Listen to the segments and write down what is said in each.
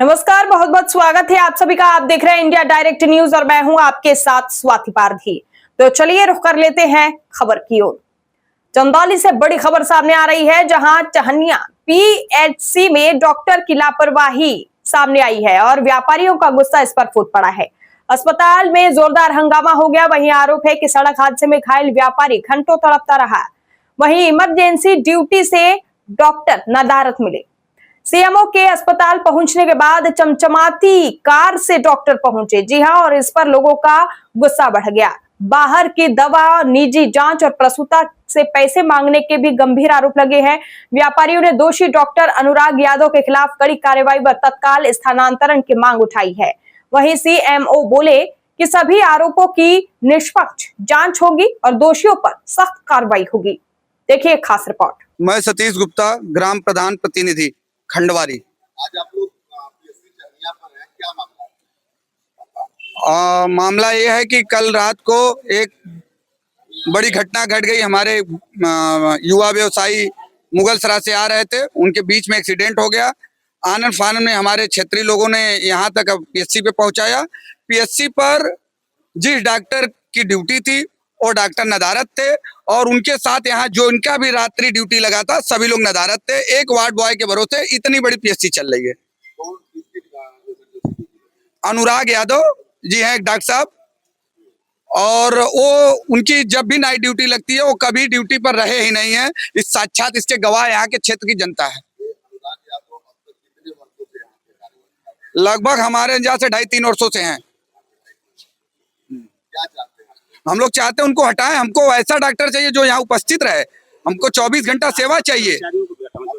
नमस्कार, बहुत बहुत स्वागत है आप सभी का। आप देख रहे हैं इंडिया डायरेक्ट न्यूज और मैं हूं आपके साथ स्वाति पारधी। तो चलिए रुख कर लेते हैं खबर की ओर। चंदौली से बड़ी खबर सामने आ रही है, जहां टहनिया पीएचसी में डॉक्टर की लापरवाही सामने आई है और व्यापारियों का गुस्सा इस पर फूट पड़ा है। अस्पताल में जोरदार हंगामा हो गया। वहीं आरोप है कि सड़क हादसे में घायल व्यापारी घंटों तड़पता रहा। वहीं इमरजेंसी ड्यूटी से डॉक्टर नदारद मिले। सीएमओ के अस्पताल पहुंचने के बाद चमचमाती कार से डॉक्टर पहुंचे। जी हां, और इस पर लोगों का गुस्सा बढ़ गया। बाहर की दवा, निजी जांच और प्रसूता से पैसे मांगने के भी गंभीर आरोप लगे हैं। व्यापारियों ने दोषी डॉक्टर अनुराग यादव के खिलाफ कड़ी कार्रवाई व तत्काल स्थानांतरण की मांग उठाई है। वहीं सीएमओ बोले कि सभी आरोपों की निष्पक्ष जांच होगी और दोषियों पर सख्त कार्रवाई होगी। देखिए खास रिपोर्ट। मैं सतीश गुप्ता, ग्राम प्रधान प्रतिनिधि खंडवारी। आज आप लोग पीएससी चरनिया पर हैं, क्या मामला है? मामला ये है कि कल रात को एक बड़ी घटना घट गई। हमारे युवा व्यवसायी मुगल सराय से आ रहे थे, उनके बीच में एक्सीडेंट हो गया। आनन फानन में हमारे क्षेत्रीय लोगों ने यहाँ तक पीएससी पे पहुंचाया। पीएससी पर जिस डॉक्टर की ड्यूटी थी वो डॉक्टर नदारद थे और उनके साथ यहाँ जो इनका भी रात्रि ड्यूटी लगा था सभी लोग नदारद थे। एक वार्ड बॉय के भरोसे इतनी बड़ी पीएससी चल रही है। कौन किसकी emergency? अनुराग यादव जी हैं एक डॉक्टर साहब, और वो उनकी जब भी नाइट ड्यूटी लगती है वो कभी ड्यूटी पर रहे ही नहीं है। इस साक्षात इसके गवाह यहाँ के क्षेत्र की जनता है। अनुराग यादव अब तक कितने वर्षों से यहाँ पे कार्यरत है? लगभग हमारे यहाँ से 2.5-3 वर्षों से हैं। क्या चाहते हैं? हम लोग चाहते हैं उनको हटाएं। हमको ऐसा डॉक्टर चाहिए जो यहाँ उपस्थित रहे। हमको 24 घंटा सेवा चाहिए। अभी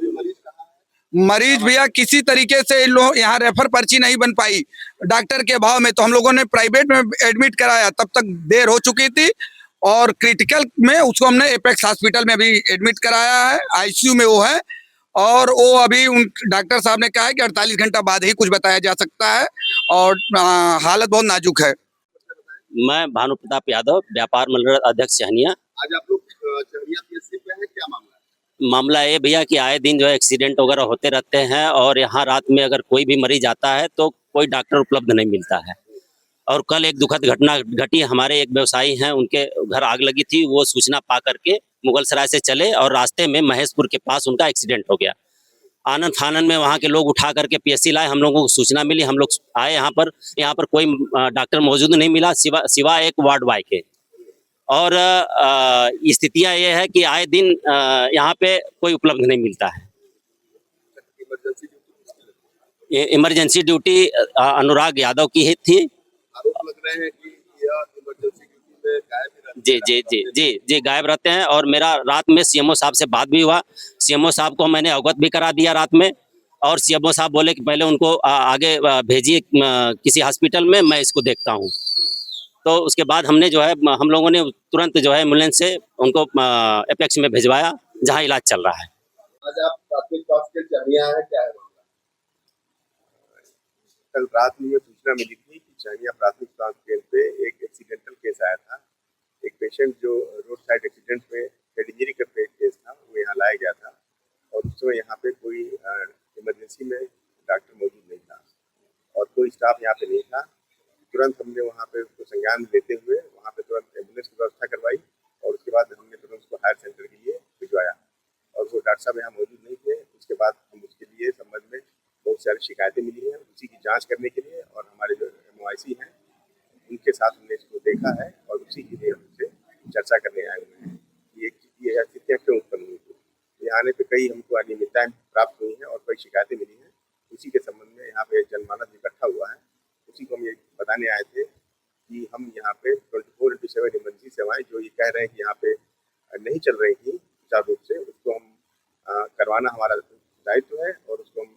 मरीज कहाँ है? मरीज भैया किसी तरीके से इन लोग यहाँ रेफर पर्ची नहीं बन पाई डॉक्टर के अभाव में, तो हम लोगों ने प्राइवेट में एडमिट कराया, तब तक देर हो चुकी थी और क्रिटिकल में उसको हमने एपेक्स हॉस्पिटल में भी एडमिट कराया है। आईसीयू में वो है और वो अभी उन डॉक्टर साहब ने कहा है कि 48 घंटा बाद ही कुछ बताया जा सकता है और हालत बहुत नाजुक है। मैं भानु प्रताप यादव, व्यापार मंडल अध्यक्ष चहनिया। आज आप लोग चरनिया पीएससी पे हैं, क्या मामला है? मामला ये भैया कि आए दिन जो है एक्सीडेंट वगैरह होते रहते हैं और यहाँ रात में अगर कोई भी मरीज आता है तो कोई डॉक्टर उपलब्ध नहीं मिलता है। और कल एक दुखद घटना घटी। हमारे एक व्यवसायी हैं, उनके घर आग लगी थी। वो सूचना पा करके मुगल सराय से चले और रास्ते में महेशपुर के पास उनका एक्सीडेंट हो गया। आनंद फानन में वहाँ के लोग उठा करके पीएससी लाए। हम लोगों को सूचना मिली, हम लोग आए यहाँ पर कोई डॉक्टर मौजूद नहीं मिला सिवा एक वार्ड बॉय के। और स्थितियाँ ये है कि आए दिन यहाँ पे कोई उपलब्ध नहीं मिलता है। इमरजेंसी ड्यूटी ये इमरजेंसी ड्यूटी अनुराग यादव की ही थी। आरोप लग रहे हैं कि यह इमरजेंसी ड्यूटी में गायब ही रहते जी हैं। जी जी जी जी गायब रहते हैं। और मेरा रात में सीएमओ साहब से बात भी हुआ। सीएमओ साहब को मैंने अवगत भी करा दिया रात में और सीएमओ साहब बोले कि पहले उनको आगे भेजिए किसी हॉस्पिटल में, मैं इसको देखता हूँ। तो उसके बाद हमने जो है हम लोगों ने तुरंत जो है एम्बुलेंस से उनको एपेक्स में भिजवाया जहाँ इलाज चल रहा है। आज आप प्राथमिक स्वास्थ्य के चरनिया है, क्या है मामला? कल रात में ये सूचना मिली थी कि चरनिया प्राथमिक स्वास्थ्य केंद्र पे एक एक्सीडेंटल केस आया था। एक पेशेंट जो रोड साइड एक्सीडेंट में हेड इंजरी का केस था, वो यहाँ लाया गया था और उस समय यहाँ पे कोई इमरजेंसी में डॉक्टर मौजूद नहीं था और कोई स्टाफ यहाँ पे नहीं था। तुरंत हमने वहाँ पे उसको संज्ञान लेते हुए वहाँ पे तुरंत एम्बुलेंस की व्यवस्था करवाई और उसके बाद हमने तुरंत उसको हायर सेंटर के लिए भिजवाया और वो डॉक्टर साहब यहाँ मौजूद नहीं थे। उसके बाद हम उसके लिए संबंध में बहुत सारी शिकायतें मिली हैं, उसी की जांच करने के लिए और हमारे जो MOIC हैं उनके साथ हमने इसको देखा है और उसी के लिए हम उससे चर्चा करने आए हुए हैं कि ये स्थितियाँ क्यों उत्पन्न हुई थी। यहाँ आने पर कई हमको अनियमितताएँ प्राप्त हुई हैं और कई शिकायतें मिली हैं। उसी के संबंध में यहाँ पे जनमानस इकट्ठा हुआ है। उसी को हम ये बताने आए थे कि हम यहाँ पे 24/7 इमरजेंसी सेवाएं जो ये कह रहे हैं कि यहाँ पे नहीं चल रही थी सुचारू रूप से, उसको हम करवाना हमारा दायित्व है और उसको हम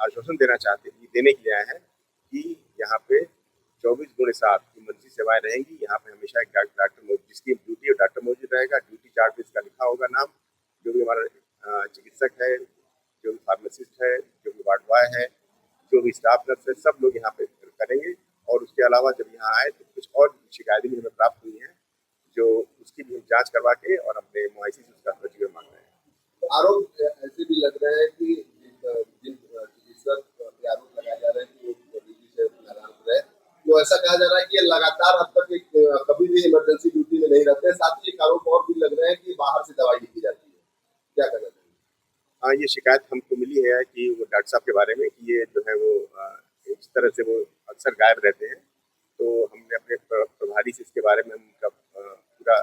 आश्वासन देने के लिए आए हैं कि यहाँ पे 24/7 इमरजेंसी सेवाएं रहेंगी। यहाँ पे हमेशा एक डॉक्टर मौजूद, जिसकी ड्यूटी और डॉक्टर मौजूद रहेगा। ड्यूटी चार्ट पे इसका लिखा होगा नाम, जो भी हमारा चिकित्सक है, जो भी फार्मासिस्ट है, जो भी वार्ड बॉय है, जो भी स्टाफ नर्स है, सब लोग यहाँ पे करेंगे। और उसके अलावा जब यहाँ आए तो कुछ और शिकायतें भी हमें प्राप्त हुई हैं, जो उसकी भी हम जांच करवा के और अपने MOIC से उसका सर्टिफिकेट मांग रहे हैं। तो आरोप ऐसे भी लग रहे हैं कि जिन चिकित्सक पे आरोप तो ऐसा कहा जा रहा है कि ये लगातार अब तक कभी भी इमरजेंसी ड्यूटी में नहीं रहते, साथ ही एक आरोप और भी लग रहे हैं कि बाहर से दवाई लिखी जाती है, क्या कहना चाहिए? हाँ, ये शिकायत हमको मिली है कि वो डॉक्टर साहब के बारे में कि ये जो है वो इस तरह से वो अक्सर गायब रहते हैं, तो हमने अपने प्रभारी से इसके बारे में उनका पूरा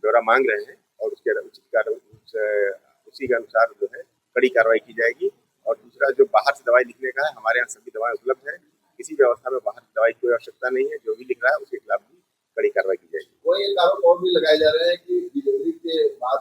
ब्यौरा मांग रहे हैं और उसके उसी के अनुसार जो है कड़ी कार्रवाई की जाएगी। और दूसरा जो बाहर से दवाई लिखने का है, हमारे यहाँ सभी दवाएं उपलब्ध है, किसी भी अवस्था में बाहर की दवाई की कोई आवश्यकता नहीं है, जो भी लिख रहा है उसके खिलाफ भी कड़ी कार्रवाई की जाएगी। कोई एक आरोप और भी लगाए जा रहे हैं कि डिलीवरी के बाद